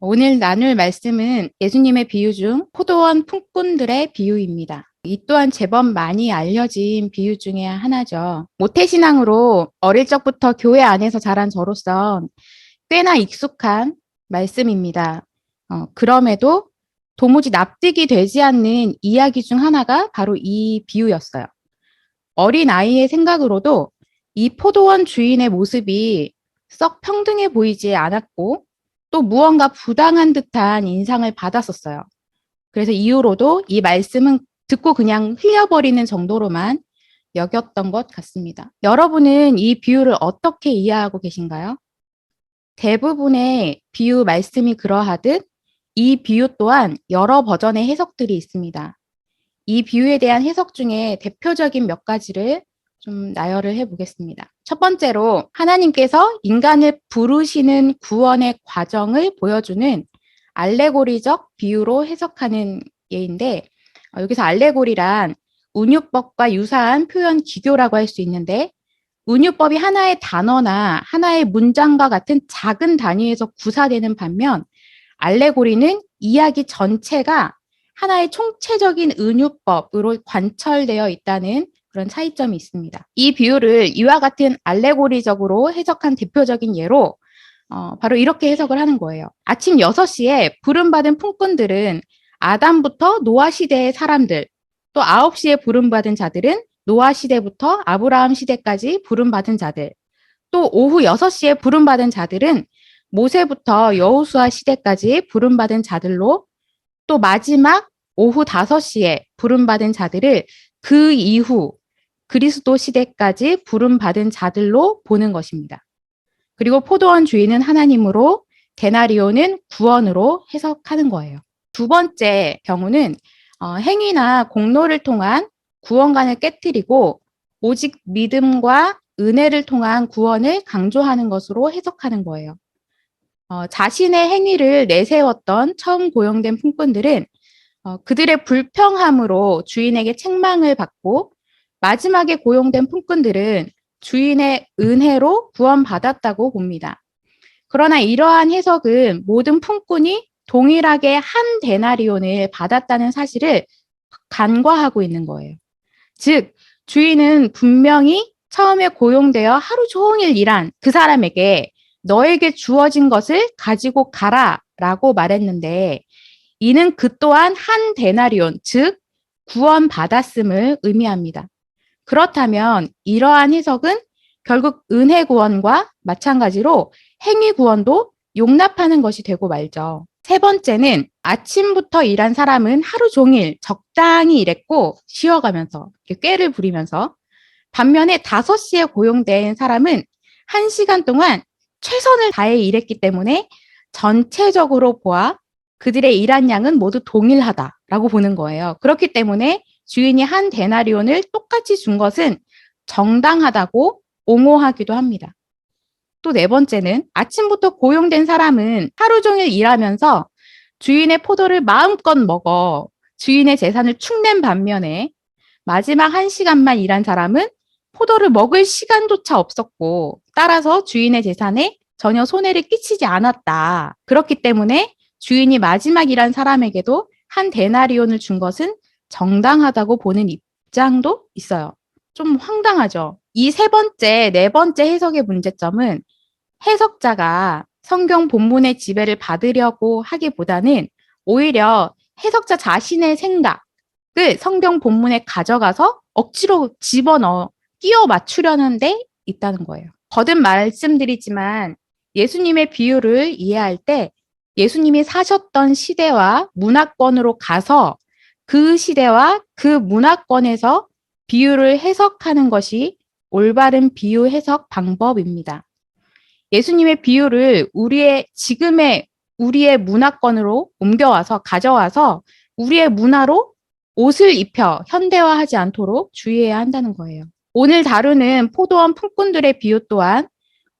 오늘 나눌 말씀은 예수님의 비유 중 포도원 품꾼들의 비유입니다. 이 또한 제법 많이 알려진 비유 중에 하나죠. 모태신앙으로 어릴 적부터 교회 안에서 자란 저로서 꽤나 익숙한 말씀입니다. 그럼에도 도무지 납득이 되지 않는 이야기 중 하나가 바로 이 비유였어요. 어린 아이의 생각으로도 이 포도원 주인의 모습이 썩 평등해 보이지 않았고 또 무언가 부당한 듯한 인상을 받았었어요. 그래서 이후로도 이 말씀은 듣고 그냥 흘려버리는 정도로만 여겼던 것 같습니다. 여러분은 이 비유를 어떻게 이해하고 계신가요? 대부분의 비유 말씀이 그러하듯 이 비유 또한 여러 버전의 해석들이 있습니다. 이 비유에 대한 해석 중에 대표적인 몇 가지를 좀 나열을 해보겠습니다. 첫 번째로 하나님께서 인간을 부르시는 구원의 과정을 보여주는 알레고리적 비유로 해석하는 예인데, 여기서 알레고리란 운유법과 유사한 표현 기교라고 할 수 있는데, 운유법이 하나의 단어나 하나의 문장과 같은 작은 단위에서 구사되는 반면 알레고리는 이야기 전체가 하나의 총체적인 은유법으로 관철되어 있다는 그런 차이점이 있습니다. 이 비유를 이와 같은 알레고리적으로 해석한 대표적인 예로 바로 이렇게 해석을 하는 거예요. 아침 6시에 부름받은 품꾼들은 아담부터 노아 시대의 사람들, 또 9시에 부름받은 자들은 노아 시대부터 아브라함 시대까지 부름받은 자들, 또 오후 6시에 부름받은 자들은 모세부터 여호수아 시대까지 부름받은 자들로, 또 마지막 오후 5시에 부름받은 자들을 그 이후 그리스도 시대까지 부름받은 자들로 보는 것입니다. 그리고 포도원 주인은 하나님으로, 데나리오는 구원으로 해석하는 거예요. 두 번째 경우는 행위나 공로를 통한 구원관을 깨뜨리고 오직 믿음과 은혜를 통한 구원을 강조하는 것으로 해석하는 거예요. 자신의 행위를 내세웠던 처음 고용된 품꾼들은 그들의 불평함으로 주인에게 책망을 받고 마지막에 고용된 품꾼들은 주인의 은혜로 구원받았다고 봅니다. 그러나 이러한 해석은 모든 품꾼이 동일하게 한 데나리온을 받았다는 사실을 간과하고 있는 거예요. 즉, 주인은 분명히 처음에 고용되어 하루 종일 일한 그 사람에게 너에게 주어진 것을 가지고 가라 라고 말했는데, 이는 그 또한 한 데나리온, 즉 구원받았음을 의미합니다. 그렇다면 이러한 해석은 결국 은혜 구원과 마찬가지로 행위 구원도 용납하는 것이 되고 말죠. 세 번째는 아침부터 일한 사람은 하루 종일 적당히 일했고 쉬어가면서 꾀를 부리면서, 반면에 5시에 고용된 사람은 1시간 동안 최선을 다해 일했기 때문에 전체적으로 보아 그들의 일한 양은 모두 동일하다라고 보는 거예요. 그렇기 때문에 주인이 한 데나리온을 똑같이 준 것은 정당하다고 옹호하기도 합니다. 또 네 번째는 아침부터 고용된 사람은 하루 종일 일하면서 주인의 포도를 마음껏 먹어 주인의 재산을 축낸 반면에 마지막 1시간만 일한 사람은 포도를 먹을 시간조차 없었고 따라서 주인의 재산에 전혀 손해를 끼치지 않았다. 그렇기 때문에 주인이 마지막 일한 사람에게도 한 데나리온을 준 것은 정당하다고 보는 입장도 있어요. 좀 황당하죠. 이 세 번째, 네 번째 해석의 문제점은 해석자가 성경 본문의 지배를 받으려고 하기보다는 오히려 해석자 자신의 생각을 성경 본문에 가져가서 억지로 집어넣어 끼워 맞추려는 데 있다는 거예요. 거듭 말씀드리지만 예수님의 비유를 이해할 때 예수님이 사셨던 시대와 문화권으로 가서 그 시대와 그 문화권에서 비유를 해석하는 것이 올바른 비유 해석 방법입니다. 예수님의 비유를 우리의 문화권으로 옮겨와서 가져와서 우리의 문화로 옷을 입혀 현대화하지 않도록 주의해야 한다는 거예요. 오늘 다루는 포도원 품꾼들의 비유 또한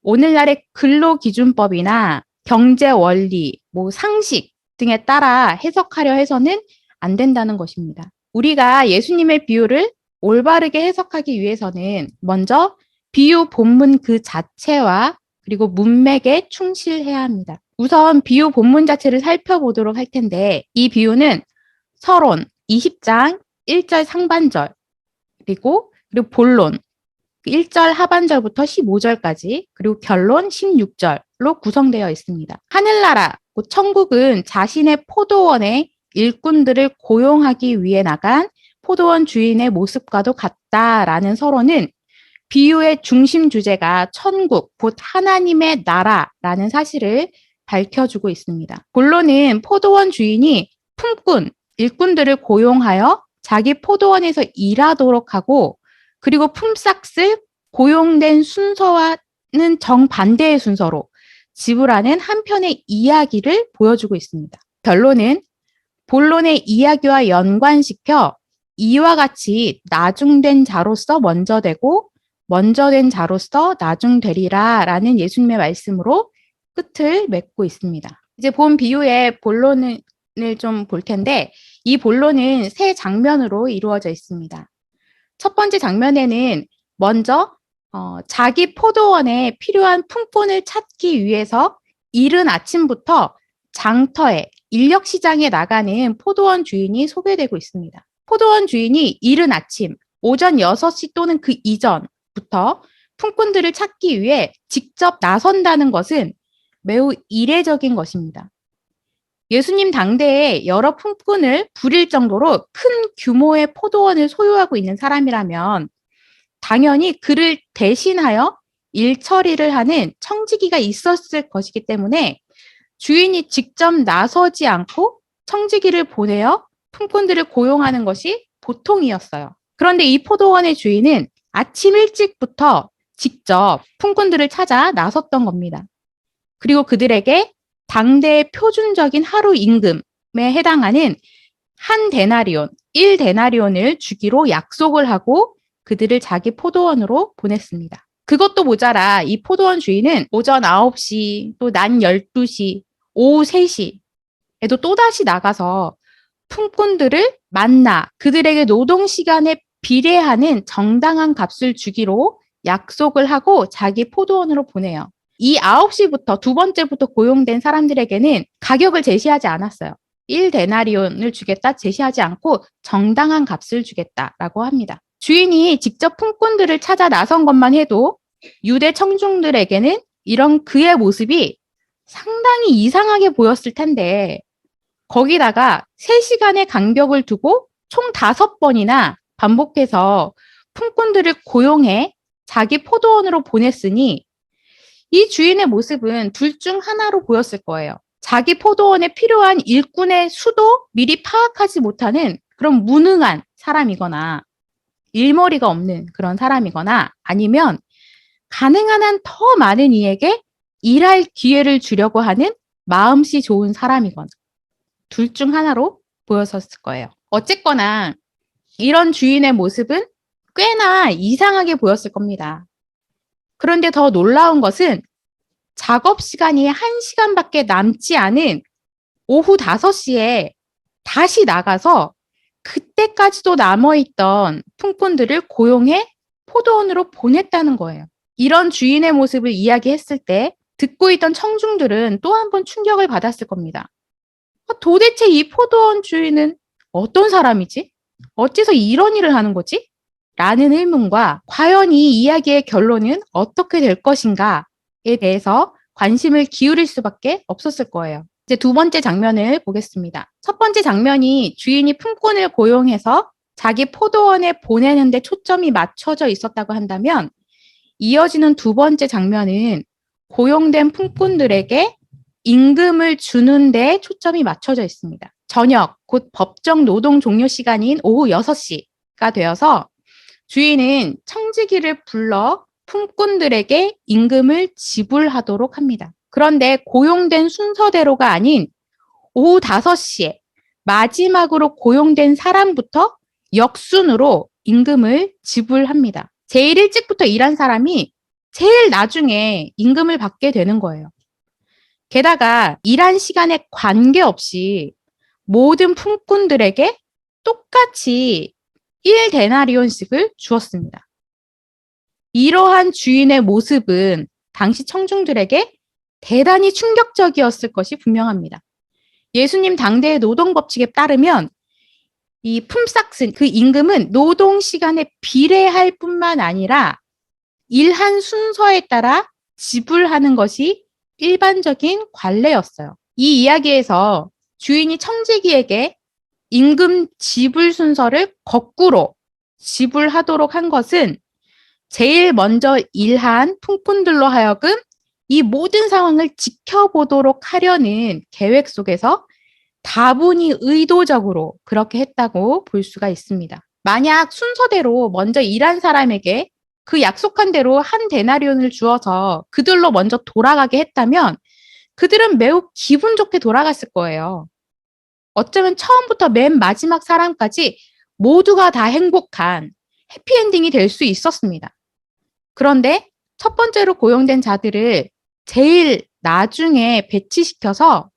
오늘날의 근로기준법이나 경제 원리, 상식 등에 따라 해석하려 해서는 안 된다는 것입니다. 우리가 예수님의 비유를 올바르게 해석하기 위해서는 먼저 비유 본문 그 자체와 그리고 문맥에 충실해야 합니다. 우선 비유 본문 자체를 살펴보도록 할 텐데 이 비유는 서론 20장 1절 상반절 그리고 본론 1절 하반절부터 15절까지 그리고 결론 16절로 구성되어 있습니다. 하늘나라, 곧 천국은 자신의 포도원의 일꾼들을 고용하기 위해 나간 포도원 주인의 모습과도 같다라는 서론은 비유의 중심 주제가 천국, 곧 하나님의 나라라는 사실을 밝혀주고 있습니다. 본론은 포도원 주인이 품꾼, 일꾼들을 고용하여 자기 포도원에서 일하도록 하고 그리고 품삯을 고용된 순서와는 정반대의 순서로 지불하는 한편의 이야기를 보여주고 있습니다. 결론은 본론의 이야기와 연관시켜 이와 같이 나중된 자로서 먼저 되고 먼저 된 자로서 나중되리라 라는 예수님의 말씀으로 끝을 맺고 있습니다. 이제 본 비유의 본론을 좀 볼 텐데 이 본론은 세 장면으로 이루어져 있습니다. 첫 번째 장면에는 먼저 자기 포도원에 필요한 품꾼을 찾기 위해서 이른 아침부터 장터에 인력시장에 나가는 포도원 주인이 소개되고 있습니다. 포도원 주인이 이른 아침 오전 6시 또는 그 이전부터 품꾼들을 찾기 위해 직접 나선다는 것은 매우 이례적인 것입니다. 예수님 당대에 여러 품꾼을 부릴 정도로 큰 규모의 포도원을 소유하고 있는 사람이라면 당연히 그를 대신하여 일 처리를 하는 청지기가 있었을 것이기 때문에 주인이 직접 나서지 않고 청지기를 보내어 품꾼들을 고용하는 것이 보통이었어요. 그런데 이 포도원의 주인은 아침 일찍부터 직접 품꾼들을 찾아 나섰던 겁니다. 그리고 그들에게 당대의 표준적인 하루 임금에 해당하는 한 데나리온, 1데나리온을 주기로 약속을 하고 그들을 자기 포도원으로 보냈습니다. 그것도 모자라 이 포도원 주인은 오전 9시, 또 낮 12시, 오후 3시에도 또다시 나가서 품꾼들을 만나 그들에게 노동 시간에 비례하는 정당한 값을 주기로 약속을 하고 자기 포도원으로 보내요. 이 9시부터 두 번째부터 고용된 사람들에게는 가격을 제시하지 않았어요. 1데나리온을 주겠다 제시하지 않고 정당한 값을 주겠다라고 합니다. 주인이 직접 품꾼들을 찾아 나선 것만 해도 유대 청중들에게는 이런 그의 모습이 상당히 이상하게 보였을 텐데 거기다가 3시간의 간격을 두고 총 5번이나 반복해서 품꾼들을 고용해 자기 포도원으로 보냈으니 이 주인의 모습은 둘 중 하나로 보였을 거예요. 자기 포도원에 필요한 일꾼의 수도 미리 파악하지 못하는 그런 무능한 사람이거나 일머리가 없는 그런 사람이거나 아니면 가능한 한 더 많은 이에게 일할 기회를 주려고 하는 마음씨 좋은 사람이거나 둘 중 하나로 보였었을 거예요. 어쨌거나 이런 주인의 모습은 꽤나 이상하게 보였을 겁니다. 그런데 더 놀라운 것은 작업 시간이 1시간밖에 남지 않은 오후 5시에 다시 나가서 그때까지도 남아있던 품꾼들을 고용해 포도원으로 보냈다는 거예요. 이런 주인의 모습을 이야기했을 때 듣고 있던 청중들은 또 한 번 충격을 받았을 겁니다. 도대체 이 포도원 주인은 어떤 사람이지? 어째서 이런 일을 하는 거지? 라는 의문과 과연 이 이야기의 결론은 어떻게 될 것인가에 대해서 관심을 기울일 수밖에 없었을 거예요. 이제 두 번째 장면을 보겠습니다. 첫 번째 장면이 주인이 품꾼을 고용해서 자기 포도원에 보내는데 초점이 맞춰져 있었다고 한다면 이어지는 두 번째 장면은 고용된 품꾼들에게 임금을 주는 데 초점이 맞춰져 있습니다. 저녁, 곧 법정 노동 종료 시간인 오후 6시가 되어서 주인은 청지기를 불러 품꾼들에게 임금을 지불하도록 합니다. 그런데 고용된 순서대로가 아닌 오후 5시에 마지막으로 고용된 사람부터 역순으로 임금을 지불합니다. 제일 일찍부터 일한 사람이 제일 나중에 임금을 받게 되는 거예요. 게다가 일한 시간에 관계없이 모든 품꾼들에게 똑같이 1데나리온씩을 주었습니다. 이러한 주인의 모습은 당시 청중들에게 대단히 충격적이었을 것이 분명합니다. 예수님 당대의 노동법칙에 따르면 이 품삯은 그 임금은 노동 시간에 비례할 뿐만 아니라 일한 순서에 따라 지불하는 것이 일반적인 관례였어요. 이 이야기에서 주인이 청지기에게 임금 지불 순서를 거꾸로 지불하도록 한 것은 제일 먼저 일한 품꾼들로 하여금 이 모든 상황을 지켜보도록 하려는 계획 속에서 다분히 의도적으로 그렇게 했다고 볼 수가 있습니다. 만약 순서대로 먼저 일한 사람에게 그 약속한 대로 한 데나리온을 주어서 그들로 먼저 돌아가게 했다면 그들은 매우 기분 좋게 돌아갔을 거예요. 어쩌면 처음부터 맨 마지막 사람까지 모두가 다 행복한 해피엔딩이 될 수 있었습니다. 그런데 첫 번째로 고용된 자들을 제일 나중에 배치시켜서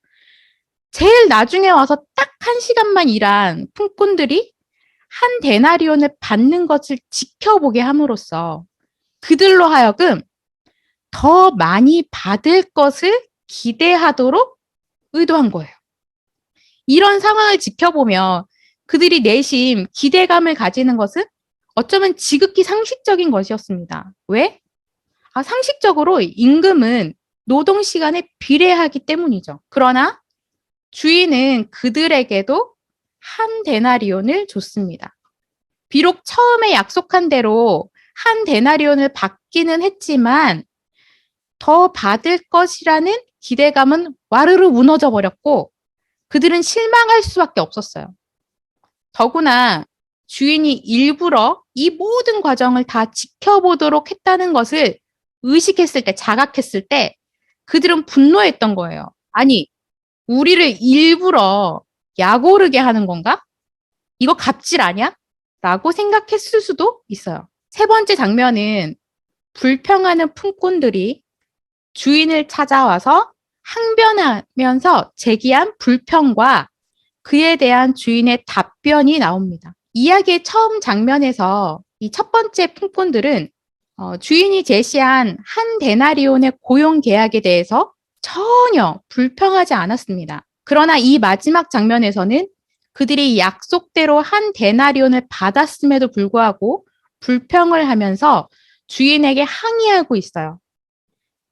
제일 나중에 와서 딱 1시간만 일한 품꾼들이 한 데나리온을 받는 것을 지켜보게 함으로써 그들로 하여금 더 많이 받을 것을 기대하도록 의도한 거예요. 이런 상황을 지켜보며 그들이 내심 기대감을 가지는 것은 어쩌면 지극히 상식적인 것이었습니다. 왜? 상식적으로 임금은 노동 시간에 비례하기 때문이죠. 그러나 주인은 그들에게도 한 데나리온을 줬습니다. 비록 처음에 약속한 대로 한 데나리온을 받기는 했지만 더 받을 것이라는 기대감은 와르르 무너져 버렸고 그들은 실망할 수밖에 없었어요. 더구나 주인이 일부러 이 모든 과정을 다 지켜보도록 했다는 것을 의식했을 때, 자각했을 때 그들은 분노했던 거예요. 아니, 우리를 일부러 약오르게 하는 건가? 이거 갑질 아니야? 라고 생각했을 수도 있어요. 세 번째 장면은 불평하는 품꾼들이 주인을 찾아와서 항변하면서 제기한 불평과 그에 대한 주인의 답변이 나옵니다. 이야기의 처음 장면에서 이 첫 번째 품꾼들은 주인이 제시한 한 데나리온의 고용 계약에 대해서 전혀 불평하지 않았습니다. 그러나 이 마지막 장면에서는 그들이 약속대로 한 데나리온을 받았음에도 불구하고 불평을 하면서 주인에게 항의하고 있어요.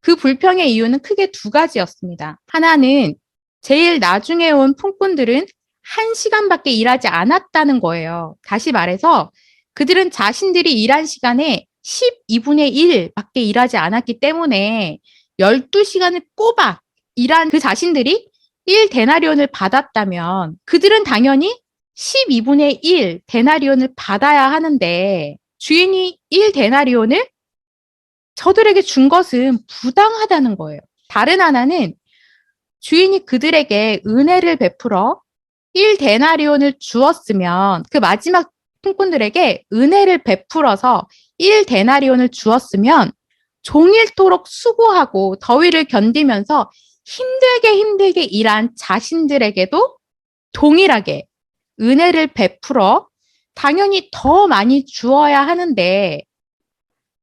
그 불평의 이유는 크게 두 가지였습니다. 하나는 제일 나중에 온 품꾼들은 1시간밖에 일하지 않았다는 거예요. 다시 말해서 그들은 자신들이 일한 시간에 12분의 1밖에 일하지 않았기 때문에 12시간을 꼬박 일한 그 자신들이 1데나리온을 받았다면 그들은 당연히 12분의 1 데나리온을 받아야 하는데 주인이 1데나리온을 저들에게 준 것은 부당하다는 거예요. 다른 하나는 주인이 그들에게 은혜를 베풀어 1데나리온을 주었으면 그 마지막 품꾼들에게 은혜를 베풀어서 1데나리온을 주었으면 종일토록 수고하고 더위를 견디면서 힘들게 일한 자신들에게도 동일하게 은혜를 베풀어 당연히 더 많이 주어야 하는데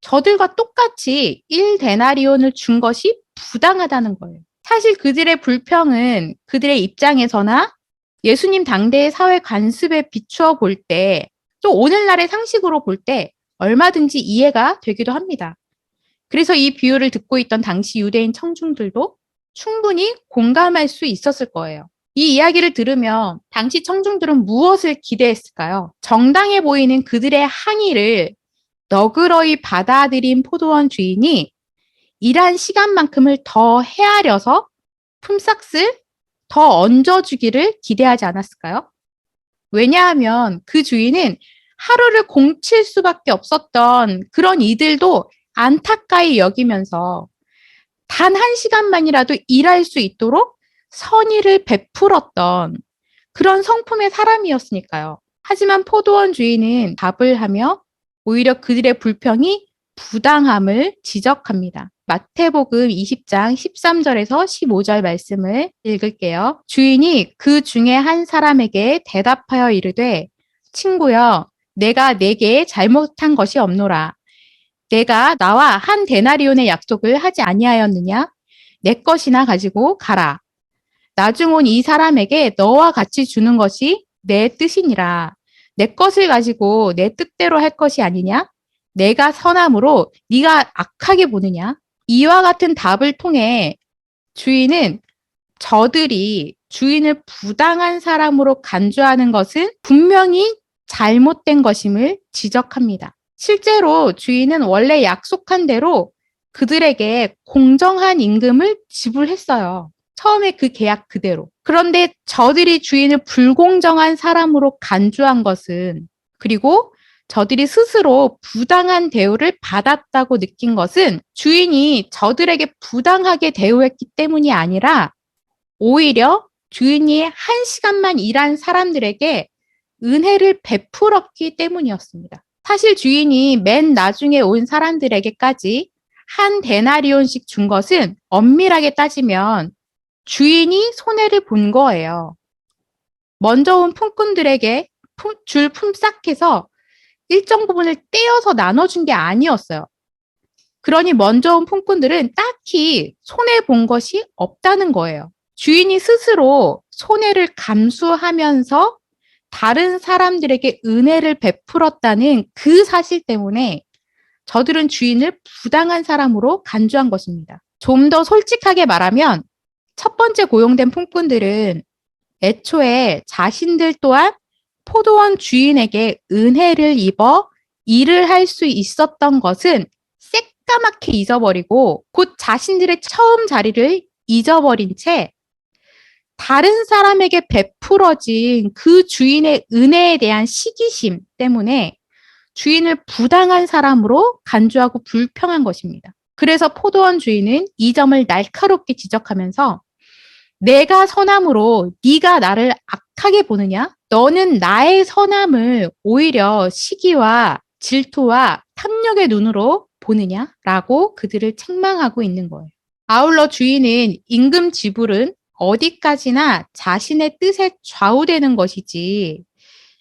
저들과 똑같이 1데나리온을 준 것이 부당하다는 거예요. 사실 그들의 불평은 그들의 입장에서나 예수님 당대의 사회 관습에 비추어 볼 때, 또 오늘날의 상식으로 볼 때 얼마든지 이해가 되기도 합니다. 그래서 이 비유를 듣고 있던 당시 유대인 청중들도 충분히 공감할 수 있었을 거예요. 이 이야기를 들으면 당시 청중들은 무엇을 기대했을까요? 정당해 보이는 그들의 항의를 너그러이 받아들인 포도원 주인이 일한 시간만큼을 더 헤아려서 품삯을 더 얹어주기를 기대하지 않았을까요? 왜냐하면 그 주인은 하루를 공칠 수밖에 없었던 그런 이들도 안타까이 여기면서 단 1시간만이라도 일할 수 있도록 선의를 베풀었던 그런 성품의 사람이었으니까요. 하지만 포도원 주인은 답을 하며 오히려 그들의 불평이 부당함을 지적합니다. 마태복음 20장 13절에서 15절 말씀을 읽을게요. 주인이 그 중에 한 사람에게 대답하여 이르되 친구여 내가 네게 잘못한 것이 없노라. 내가 나와 한 데나리온의 약속을 하지 아니하였느냐? 내 것이나 가지고 가라. 나중 온 이 사람에게 너와 같이 주는 것이 내 뜻이니라. 내 것을 가지고 내 뜻대로 할 것이 아니냐? 내가 선함으로 네가 악하게 보느냐? 이와 같은 답을 통해 주인은 저들이 주인을 부당한 사람으로 간주하는 것은 분명히 잘못된 것임을 지적합니다. 실제로 주인은 원래 약속한 대로 그들에게 공정한 임금을 지불했어요. 처음에 그 계약 그대로. 그런데 저들이 주인을 불공정한 사람으로 간주한 것은, 그리고 저들이 스스로 부당한 대우를 받았다고 느낀 것은 주인이 저들에게 부당하게 대우했기 때문이 아니라 오히려 주인이 1시간만 일한 사람들에게 은혜를 베풀었기 때문이었습니다. 사실 주인이 맨 나중에 온 사람들에게까지 한 데나리온씩 준 것은 엄밀하게 따지면 주인이 손해를 본 거예요. 먼저 온 품꾼들에게 줄 품삯해서 일정 부분을 떼어서 나눠준 게 아니었어요. 그러니 먼저 온 품꾼들은 딱히 손해본 것이 없다는 거예요. 주인이 스스로 손해를 감수하면서 다른 사람들에게 은혜를 베풀었다는 그 사실 때문에 저들은 주인을 부당한 사람으로 간주한 것입니다. 좀 더 솔직하게 말하면 첫 번째 고용된 품꾼들은 애초에 자신들 또한 포도원 주인에게 은혜를 입어 일을 할 수 있었던 것은 새까맣게 잊어버리고 곧 자신들의 처음 자리를 잊어버린 채 다른 사람에게 베풀어진 그 주인의 은혜에 대한 시기심 때문에 주인을 부당한 사람으로 간주하고 불평한 것입니다. 그래서 포도원 주인은 이 점을 날카롭게 지적하면서 내가 선함으로 네가 나를 악하게 보느냐? 너는 나의 선함을 오히려 시기와 질투와 탐욕의 눈으로 보느냐? 라고 그들을 책망하고 있는 거예요. 아울러 주인은 임금 지불은 어디까지나 자신의 뜻에 좌우되는 것이지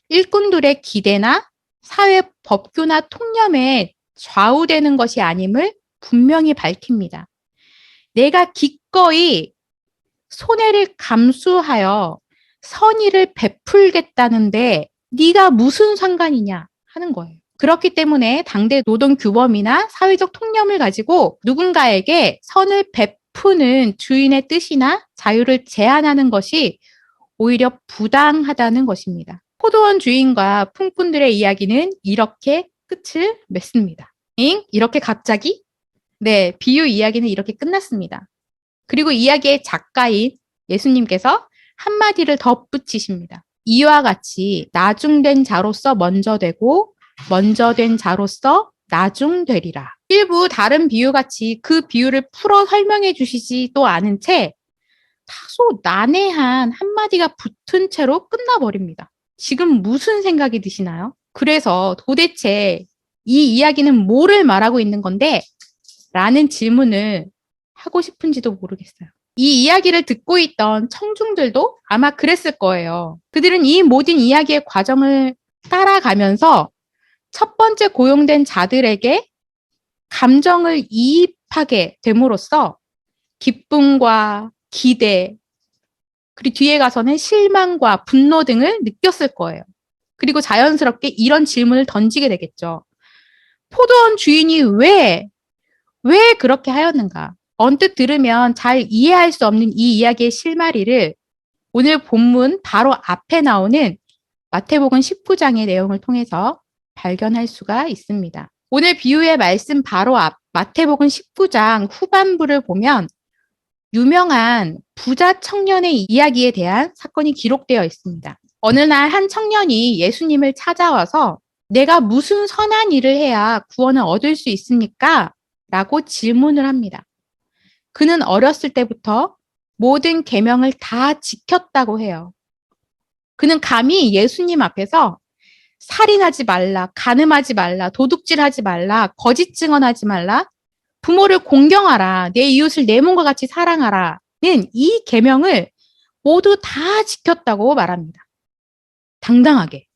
일꾼들의 기대나 사회 법규나 통념에 좌우되는 것이 아님을 분명히 밝힙니다. 내가 기꺼이 손해를 감수하여 선의를 베풀겠다는데 네가 무슨 상관이냐 하는 거예요. 그렇기 때문에 당대 노동 규범이나 사회적 통념을 가지고 누군가에게 선을 베푸는 주인의 뜻이나 자유를 제한하는 것이 오히려 부당하다는 것입니다. 포도원 주인과 품꾼들의 이야기는 이렇게 끝을 맺습니다. 이렇게 갑자기? 네, 비유 이야기는 이렇게 끝났습니다. 그리고 이야기의 작가인 예수님께서 한마디를 덧붙이십니다. 이와 같이 나중된 자로서 먼저 되고 먼저 된 자로서 나중되리라. 일부 다른 비유같이 그 비유를 풀어 설명해 주시지도 않은 채 다소 난해한 한마디가 붙은 채로 끝나버립니다. 지금 무슨 생각이 드시나요? 그래서 도대체 이 이야기는 뭐를 말하고 있는 건데? 라는 질문을 하고 싶은지도 모르겠어요. 이 이야기를 듣고 있던 청중들도 아마 그랬을 거예요. 그들은 이 모든 이야기의 과정을 따라가면서 첫 번째 고용된 자들에게 감정을 이입하게 됨으로써 기쁨과 기대, 그리고 뒤에 가서는 실망과 분노 등을 느꼈을 거예요. 그리고 자연스럽게 이런 질문을 던지게 되겠죠. 포도원 주인이 왜 그렇게 하였는가? 언뜻 들으면 잘 이해할 수 없는 이 이야기의 실마리를 오늘 본문 바로 앞에 나오는 마태복음 19장의 내용을 통해서 발견할 수가 있습니다. 오늘 비유의 말씀 바로 앞 마태복음 19장 후반부를 보면 유명한 부자 청년의 이야기에 대한 사건이 기록되어 있습니다. 어느 날 한 청년이 예수님을 찾아와서 내가 무슨 선한 일을 해야 구원을 얻을 수 있습니까? 라고 질문을 합니다. 그는 어렸을 때부터 모든 계명을 다 지켰다고 해요. 그는 감히 예수님 앞에서 살인하지 말라, 간음하지 말라, 도둑질하지 말라, 거짓 증언하지 말라, 부모를 공경하라, 내 이웃을 내 몸과 같이 사랑하라는 이 계명을 모두 다 지켰다고 말합니다. 당당하게.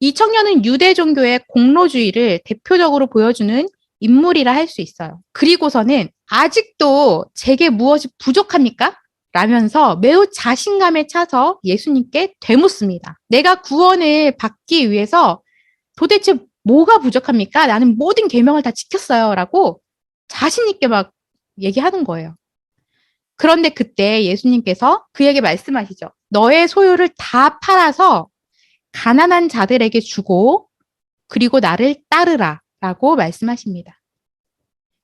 이 청년은 유대 종교의 공로주의를 대표적으로 보여주는 인물이라 할 수 있어요. 그리고서는 아직도 제게 무엇이 부족합니까? 라면서 매우 자신감에 차서 예수님께 되묻습니다. 내가 구원을 받기 위해서 도대체 뭐가 부족합니까? 나는 모든 계명을 다 지켰어요. 라고 자신 있게 막 얘기하는 거예요. 그런데 그때 예수님께서 그에게 말씀하시죠. 너의 소유를 다 팔아서 가난한 자들에게 주고 그리고 나를 따르라 라고 말씀하십니다.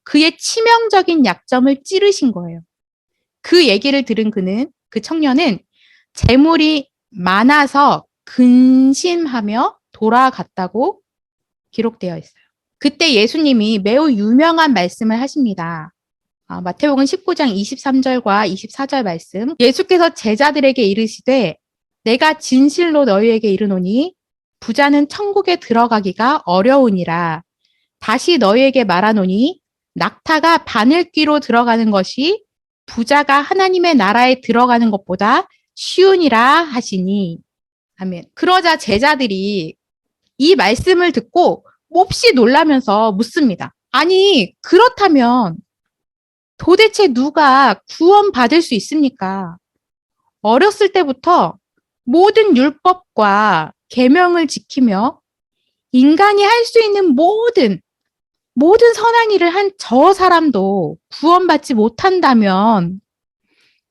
그의 치명적인 약점을 찌르신 거예요. 그 얘기를 들은 그 청년은 재물이 많아서 근심하며 돌아갔다고 기록되어 있어요. 그때 예수님이 매우 유명한 말씀을 하십니다. 마태복음 19장 23절과 24절 말씀. 예수께서 제자들에게 이르시되 내가 진실로 너희에게 이르노니 부자는 천국에 들어가기가 어려우니라. 다시 너희에게 말하노니 낙타가 바늘귀로 들어가는 것이 부자가 하나님의 나라에 들어가는 것보다 쉬우니라 하시니. 아멘. 그러자 제자들이 이 말씀을 듣고 몹시 놀라면서 묻습니다. 아니, 그렇다면 도대체 누가 구원받을 수 있습니까? 어렸을 때부터 모든 율법과 계명을 지키며 인간이 할 수 있는 모든 선한 일을 한 저 사람도 구원받지 못한다면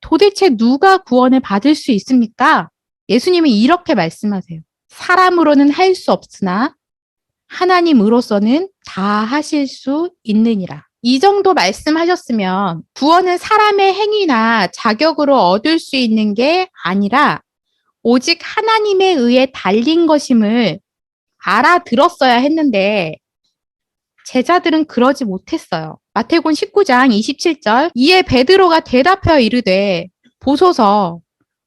도대체 누가 구원을 받을 수 있습니까? 예수님이 이렇게 말씀하세요. 사람으로는 할 수 없으나 하나님으로서는 다 하실 수 있느니라. 이 정도 말씀하셨으면 구원은 사람의 행위나 자격으로 얻을 수 있는 게 아니라 오직 하나님에 의해 달린 것임을 알아들었어야 했는데 제자들은 그러지 못했어요. 마태복음 19장 27절 이에 베드로가 대답하여 이르되 보소서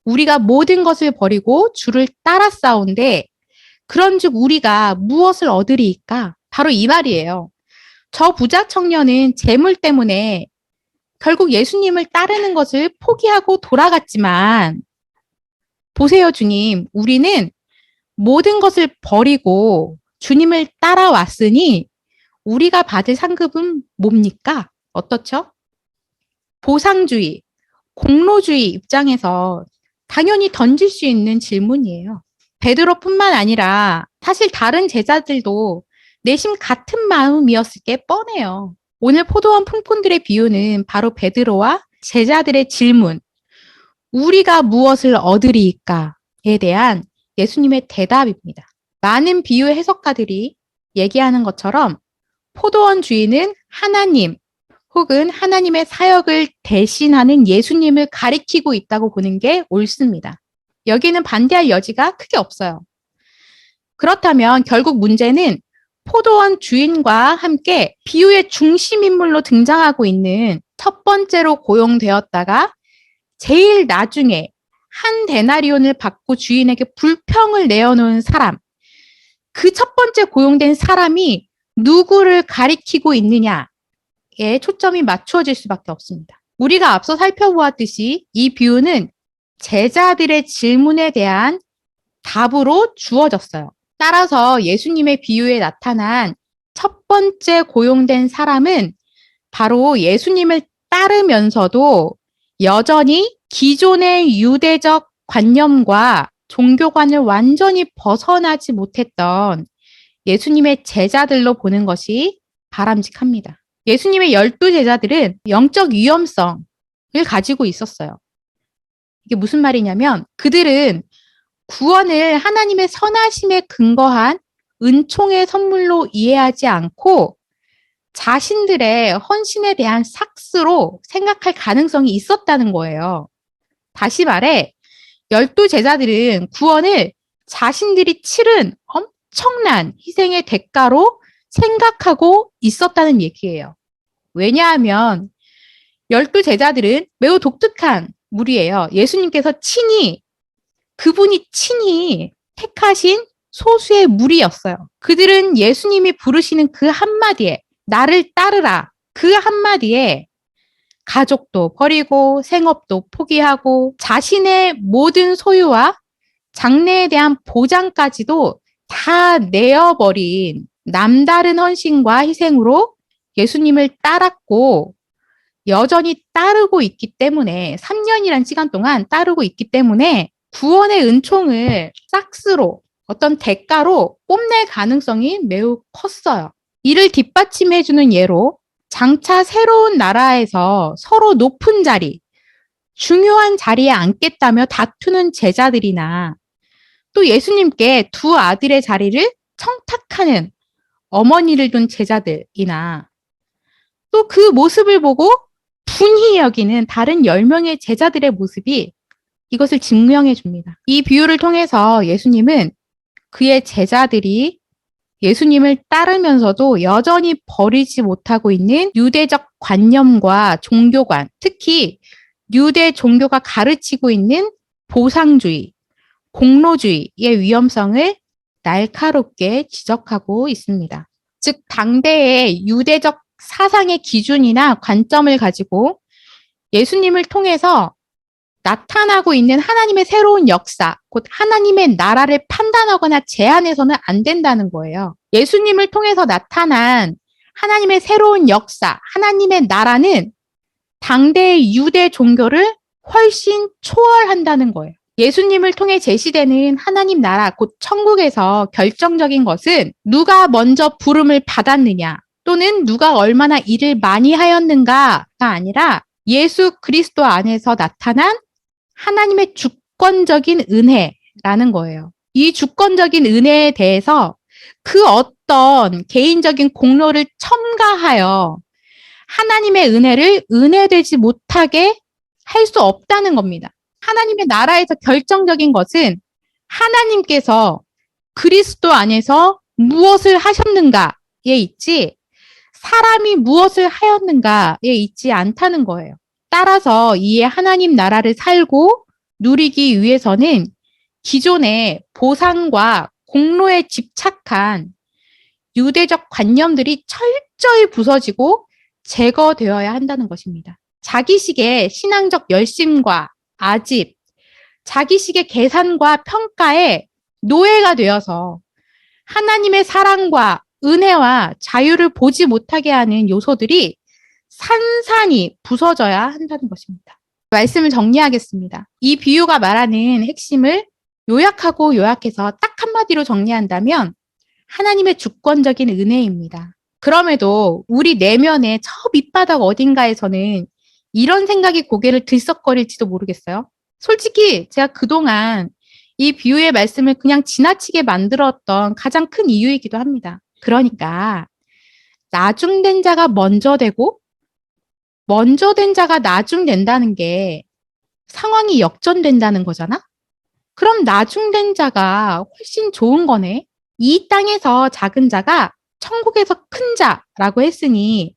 우리가 모든 것을 버리고 주를 따랐사온데 그런즉 우리가 무엇을 얻으리이까? 바로 이 말이에요. 저 부자 청년은 재물 때문에 결국 예수님을 따르는 것을 포기하고 돌아갔지만 보세요, 주님. 우리는 모든 것을 버리고 주님을 따라왔으니 우리가 받을 상급은 뭡니까? 어떻죠? 보상주의, 공로주의 입장에서 당연히 던질 수 있는 질문이에요. 베드로뿐만 아니라 사실 다른 제자들도 내심 같은 마음이었을 게 뻔해요. 오늘 포도원 품꾼들의 비유는 바로 베드로와 제자들의 질문, 우리가 무엇을 얻으리이까에 대한 예수님의 대답입니다. 많은 비유 해석가들이 얘기하는 것처럼 포도원 주인은 하나님 혹은 하나님의 사역을 대신하는 예수님을 가리키고 있다고 보는 게 옳습니다. 여기는 반대할 여지가 크게 없어요. 그렇다면 결국 문제는 포도원 주인과 함께 비유의 중심 인물로 등장하고 있는 첫 번째로 고용되었다가 제일 나중에 한 데나리온을 받고 주인에게 불평을 내어놓은 사람, 그 첫 번째 고용된 사람이 누구를 가리키고 있느냐에 초점이 맞추어질 수밖에 없습니다. 우리가 앞서 살펴보았듯이 이 비유는 제자들의 질문에 대한 답으로 주어졌어요. 따라서 예수님의 비유에 나타난 첫 번째 고용된 사람은 바로 예수님을 따르면서도 여전히 기존의 유대적 관념과 종교관을 완전히 벗어나지 못했던 예수님의 제자들로 보는 것이 바람직합니다. 예수님의 12제자들은 영적 위험성을 가지고 있었어요. 이게 무슨 말이냐면 그들은 구원을 하나님의 선하심에 근거한 은총의 선물로 이해하지 않고 자신들의 헌신에 대한 삭스로 생각할 가능성이 있었다는 거예요. 다시 말해 12제자들은 구원을 자신들이 치른 엄청난 희생의 대가로 생각하고 있었다는 얘기예요. 왜냐하면 12제자들은 매우 독특한 무리예요. 예수님께서 그분이 친히 택하신 소수의 무리였어요. 그들은 예수님이 부르시는 그 한마디에 나를 따르라 그 한마디에 가족도 버리고 생업도 포기하고 자신의 모든 소유와 장래에 대한 보장까지도 다 내어버린 남다른 헌신과 희생으로 예수님을 따랐고 여전히 따르고 있기 때문에 3년이란 시간 동안 따르고 있기 때문에 구원의 은총을 싹스로 어떤 대가로 뽐낼 가능성이 매우 컸어요. 이를 뒷받침해주는 예로 장차 새로운 나라에서 서로 높은 자리, 중요한 자리에 앉겠다며 다투는 제자들이나 또 예수님께 두 아들의 자리를 청탁하는 어머니를 둔 제자들이나 또 그 모습을 보고 분히 여기는 다른 10명의 제자들의 모습이 이것을 증명해 줍니다. 이 비유를 통해서 예수님은 그의 제자들이 예수님을 따르면서도 여전히 버리지 못하고 있는 유대적 관념과 종교관, 특히 유대 종교가 가르치고 있는 보상주의, 공로주의의 위험성을 날카롭게 지적하고 있습니다. 즉, 당대의 유대적 사상의 기준이나 관점을 가지고 예수님을 통해서 나타나고 있는 하나님의 새로운 역사, 곧 하나님의 나라를 판단하거나 제한해서는 안 된다는 거예요. 예수님을 통해서 나타난 하나님의 새로운 역사, 하나님의 나라는 당대의 유대 종교를 훨씬 초월한다는 거예요. 예수님을 통해 제시되는 하나님 나라, 곧 천국에서 결정적인 것은 누가 먼저 부름을 받았느냐, 또는 누가 얼마나 일을 많이 하였는가가 아니라 예수 그리스도 안에서 나타난 하나님의 주권적인 은혜라는 거예요. 이 주권적인 은혜에 대해서 그 어떤 개인적인 공로를 첨가하여 하나님의 은혜를 은혜되지 못하게 할 수 없다는 겁니다. 하나님의 나라에서 결정적인 것은 하나님께서 그리스도 안에서 무엇을 하셨는가에 있지 사람이 무엇을 하였는가에 있지 않다는 거예요. 따라서 이에 하나님 나라를 살고 누리기 위해서는 기존의 보상과 공로에 집착한 유대적 관념들이 철저히 부서지고 제거되어야 한다는 것입니다. 자기식의 신앙적 열심과 아집, 자기식의 계산과 평가에 노예가 되어서 하나님의 사랑과 은혜와 자유를 보지 못하게 하는 요소들이 산산이 부서져야 한다는 것입니다. 말씀을 정리하겠습니다. 이 비유가 말하는 핵심을 요약하고 요약해서 딱 한마디로 정리한다면 하나님의 주권적인 은혜입니다. 그럼에도 우리 내면의 저 밑바닥 어딘가에서는 이런 생각이 고개를 들썩거릴지도 모르겠어요. 솔직히 제가 그동안 이 비유의 말씀을 그냥 지나치게 만들었던 가장 큰 이유이기도 합니다. 그러니까 나중된 자가 먼저 되고 먼저 된 자가 나중된다는 게 상황이 역전된다는 거잖아? 그럼 나중된 자가 훨씬 좋은 거네. 이 땅에서 작은 자가 천국에서 큰 자라고 했으니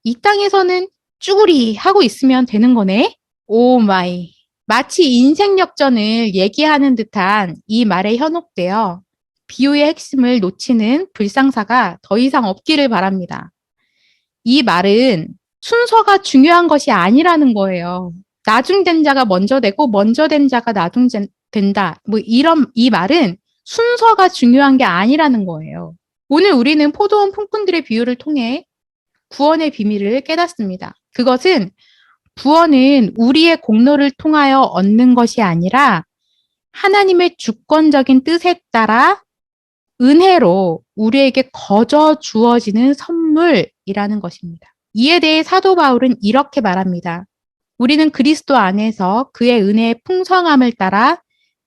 이 땅에서는 쭈구리 하고 있으면 되는 거네. 오 마이. 마치 인생 역전을 얘기하는 듯한 이 말에 현혹되어 비유의 핵심을 놓치는 불상사가 더 이상 없기를 바랍니다. 이 말은 순서가 중요한 것이 아니라는 거예요. 나중된 자가 먼저 되고 먼저 된 자가 나중된다. 이 말은 순서가 중요한 게 아니라는 거예요. 오늘 우리는 포도원 품꾼들의 비유를 통해 구원의 비밀을 깨닫습니다. 그것은 구원은 우리의 공로를 통하여 얻는 것이 아니라 하나님의 주권적인 뜻에 따라 은혜로 우리에게 거저 주어지는 선물이라는 것입니다. 이에 대해 사도 바울은 이렇게 말합니다. 우리는 그리스도 안에서 그의 은혜의 풍성함을 따라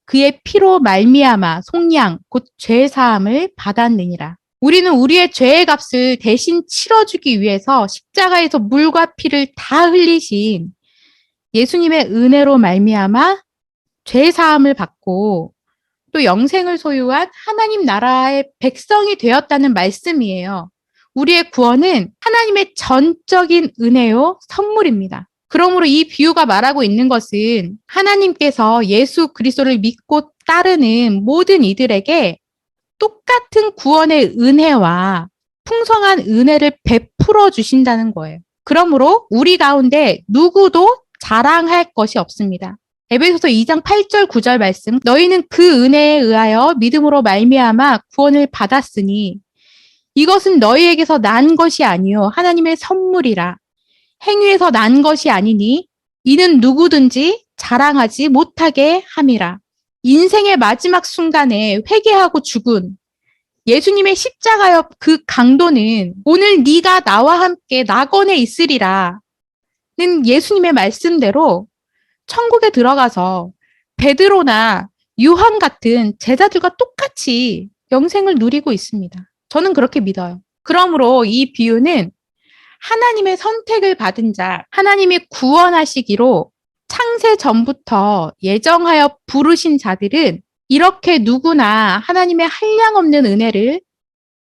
그의 피로 말미암아 속량 곧 죄 사함을 받았느니라. 우리는 우리의 죄의 값을 대신 치러주기 위해서 십자가에서 물과 피를 다 흘리신 예수님의 은혜로 말미암아 죄 사함을 받고 또 영생을 소유한 하나님 나라의 백성이 되었다는 말씀이에요. 우리의 구원은 하나님의 전적인 은혜요 선물입니다. 그러므로 이 비유가 말하고 있는 것은 하나님께서 예수 그리스도를 믿고 따르는 모든 이들에게 똑같은 구원의 은혜와 풍성한 은혜를 베풀어 주신다는 거예요. 그러므로 우리 가운데 누구도 자랑할 것이 없습니다. 에베소서 2장 8절 9절 말씀 너희는 그 은혜에 의하여 믿음으로 말미암아 구원을 받았으니 이것은 너희에게서 난 것이 아니요 하나님의 선물이라. 행위에서 난 것이 아니니 이는 누구든지 자랑하지 못하게 함이라. 인생의 마지막 순간에 회개하고 죽은 예수님의 십자가의 그 강도는 오늘 네가 나와 함께 낙원에 있으리라 는 예수님의 말씀대로 천국에 들어가서 베드로나 요한 같은 제자들과 똑같이 영생을 누리고 있습니다. 저는 그렇게 믿어요. 그러므로 이 비유는 하나님의 선택을 받은 자, 하나님이 구원하시기로 창세 전부터 예정하여 부르신 자들은 이렇게 누구나 하나님의 한량없는 은혜를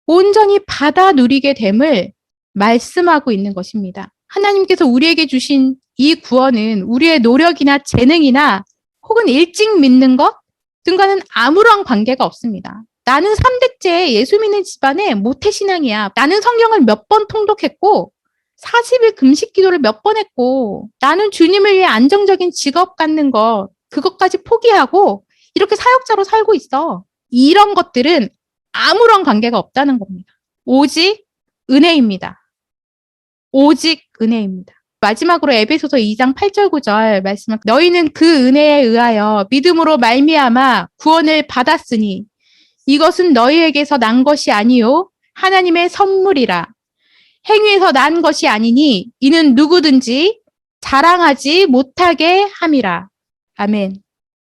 온전히 받아 누리게 됨을 말씀하고 있는 것입니다. 하나님께서 우리에게 주신 이 구원은 우리의 노력이나 재능이나 혹은 일찍 믿는 것 등과는 아무런 관계가 없습니다. 나는 3대째 예수 믿는 집안의 모태신앙이야. 나는 성경을 몇 번 통독했고 40일 금식 기도를 몇 번 했고 나는 주님을 위해 안정적인 직업 갖는 것 그것까지 포기하고 이렇게 사역자로 살고 있어. 이런 것들은 아무런 관계가 없다는 겁니다. 오직 은혜입니다. 오직 은혜입니다. 마지막으로 에베소서 2장 8절 9절 말씀을 너희는 그 은혜에 의하여 믿음으로 말미암아 구원을 받았으니 이것은 너희에게서 난 것이 아니요 하나님의 선물이라. 행위에서 난 것이 아니니 이는 누구든지 자랑하지 못하게 함이라. 아멘.